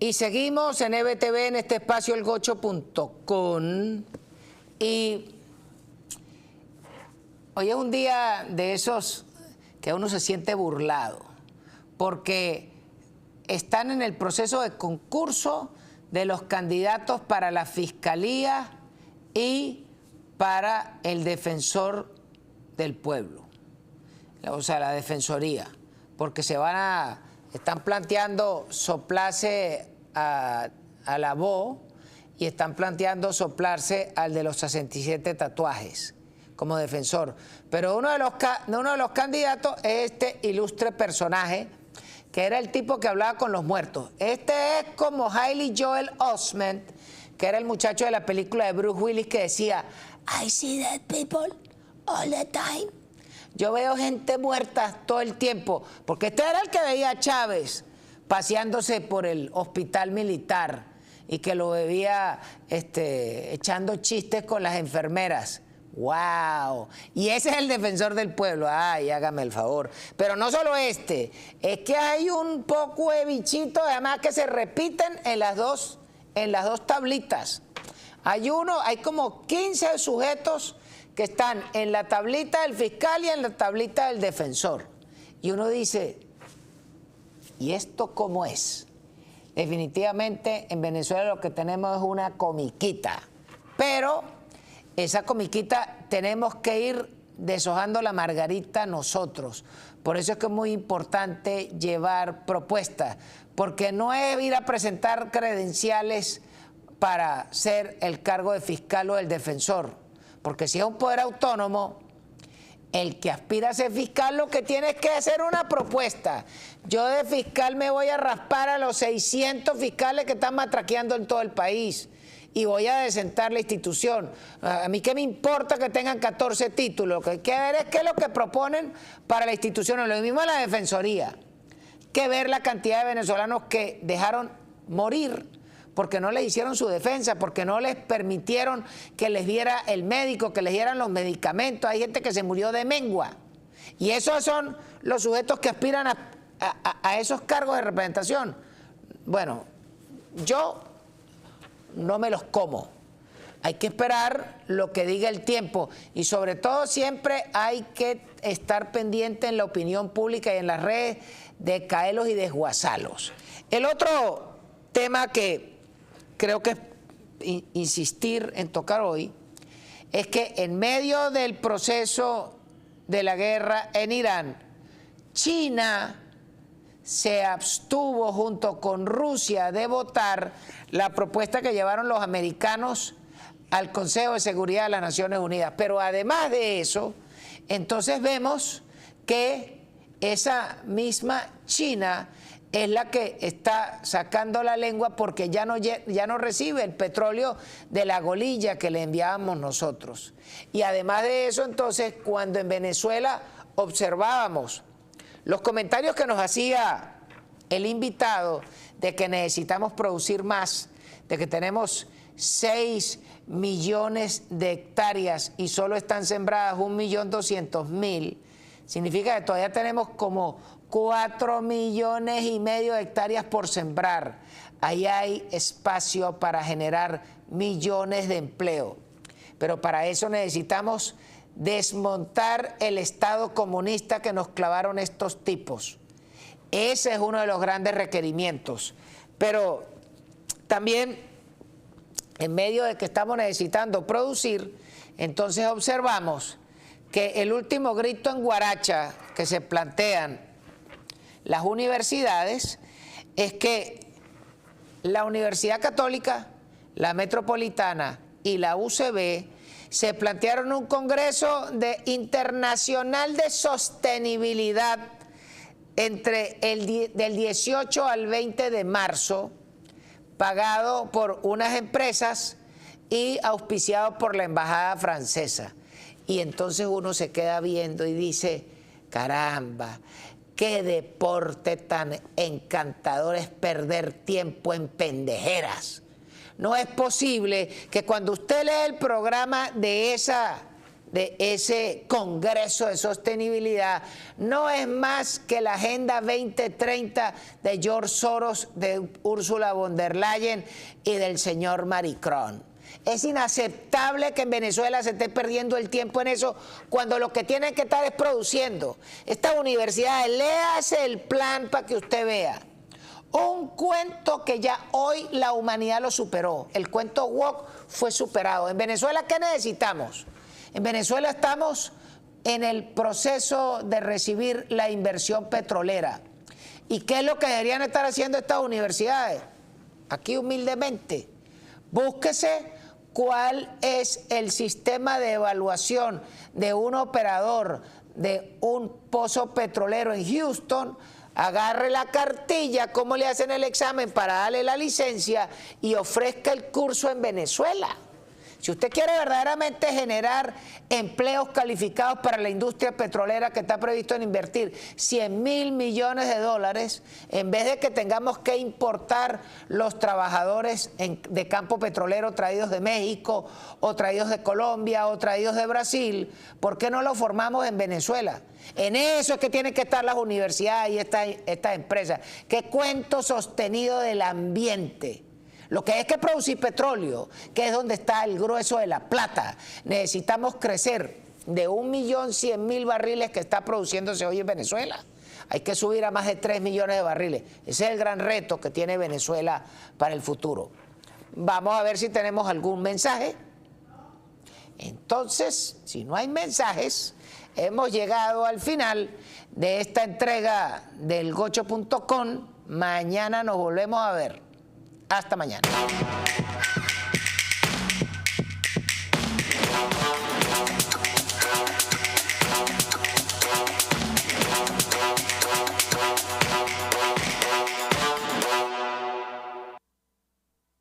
Y seguimos en EBTV en este espacio elgocho.com. Y hoy es un día de esos que uno se siente burlado, porque están en el proceso de concurso de los candidatos para la Fiscalía y para el Defensor del Pueblo, o sea, la Defensoría, porque están planteando soplarse a la BO y están planteando soplarse al de los 67 tatuajes como defensor. Pero uno de los candidatos es este ilustre personaje, que era el tipo que hablaba con los muertos. Este es como Haley Joel Osment, que era el muchacho de la película de Bruce Willis que decía, I see dead people all the time. Yo veo gente muerta todo el tiempo, porque este era el que veía a Chávez paseándose por el hospital militar y que lo veía echando chistes con las enfermeras. ¡Wow! Y ese es el defensor del pueblo. ¡Ay, hágame el favor! Pero no solo es que hay un poco de bichitos, además, que se repiten en las dos tablitas. Hay como 15 sujetos que están en la tablita del fiscal y en la tablita del defensor. Y uno dice, ¿y esto cómo es? Definitivamente en Venezuela lo que tenemos es una comiquita, pero esa comiquita tenemos que ir deshojando la margarita nosotros. Por eso es que es muy importante llevar propuestas, porque no es ir a presentar credenciales para ser el cargo de fiscal o el defensor, porque si es un poder autónomo, el que aspira a ser fiscal lo que tiene es que hacer una propuesta. Yo de fiscal me voy a raspar a los 600 fiscales que están matraqueando en todo el país y voy a desentar la institución. A mí qué me importa que tengan 14 títulos, lo que hay que ver es qué es lo que proponen para la institución. Lo mismo en la defensoría, que ver la cantidad de venezolanos que dejaron morir porque no les hicieron su defensa, porque no les permitieron que les diera el médico, que les dieran los medicamentos. Hay gente que se murió de mengua. Y esos son los sujetos que aspiran a esos cargos de representación. Bueno, yo no me los como. Hay que esperar lo que diga el tiempo. Y sobre todo siempre hay que estar pendiente en la opinión pública y en las redes de caerlos y desguazarlos. El otro tema que creo que insistir en tocar hoy es que en medio del proceso de la guerra en Irán, China se abstuvo junto con Rusia de votar la propuesta que llevaron los americanos al Consejo de Seguridad de las Naciones Unidas. Pero además de eso, entonces vemos que esa misma China es la que está sacando la lengua porque ya no recibe el petróleo de la golilla que le enviábamos nosotros. Y además de eso, entonces, cuando en Venezuela observábamos los comentarios que nos hacía el invitado de que necesitamos producir más, de que tenemos 6 millones de hectáreas y solo están sembradas 1.200.000, significa que todavía tenemos como 4,5 millones de hectáreas por sembrar. Ahí hay espacio para generar millones de empleo. Pero para eso necesitamos desmontar el Estado comunista que nos clavaron estos tipos. Ese es uno de los grandes requerimientos. Pero también, en medio de que estamos necesitando producir, entonces observamos que el último grito en guaracha que se plantean las universidades es que la Universidad Católica, la Metropolitana y la UCB se plantearon un congreso internacional de sostenibilidad del 18 al 20 de marzo, pagado por unas empresas y auspiciado por la Embajada Francesa. Y entonces uno se queda viendo y dice, caramba, qué deporte tan encantador es perder tiempo en pendejeras. No es posible que cuando usted lee el programa de esa de ese Congreso de Sostenibilidad no es más que la Agenda 2030 de George Soros, de Ursula von der Leyen y del señor Macron. Es inaceptable que en Venezuela se esté perdiendo el tiempo en eso cuando lo que tienen que estar es produciendo. Estas universidades, léase el plan para que usted vea. Un cuento que ya hoy la humanidad lo superó. El cuento woke fue superado. En Venezuela, ¿qué necesitamos? En Venezuela estamos en el proceso de recibir la inversión petrolera. ¿Y qué es lo que deberían estar haciendo estas universidades? Aquí humildemente, búsquese cuál es el sistema de evaluación de un operador de un pozo petrolero en Houston, agarre la cartilla, cómo le hacen el examen para darle la licencia y ofrezca el curso en Venezuela. Si usted quiere verdaderamente generar empleos calificados para la industria petrolera que está previsto en invertir 100.000 millones de dólares, en vez de que tengamos que importar los trabajadores de campo petrolero traídos de México o traídos de Colombia o traídos de Brasil, ¿por qué no lo formamos en Venezuela? En eso es que tienen que estar las universidades y estas empresas. ¿Qué cuento sostenido del ambiente? Lo que hay que producir petróleo, que es donde está el grueso de la plata. Necesitamos crecer de 1.100.000 barriles que está produciéndose hoy en Venezuela. Hay que subir a más de 3 millones de barriles. Ese es el gran reto que tiene Venezuela para el futuro. Vamos a ver si tenemos algún mensaje. Entonces, si no hay mensajes, hemos llegado al final de esta entrega del Gocho.com. Mañana nos volvemos a ver. Hasta mañana.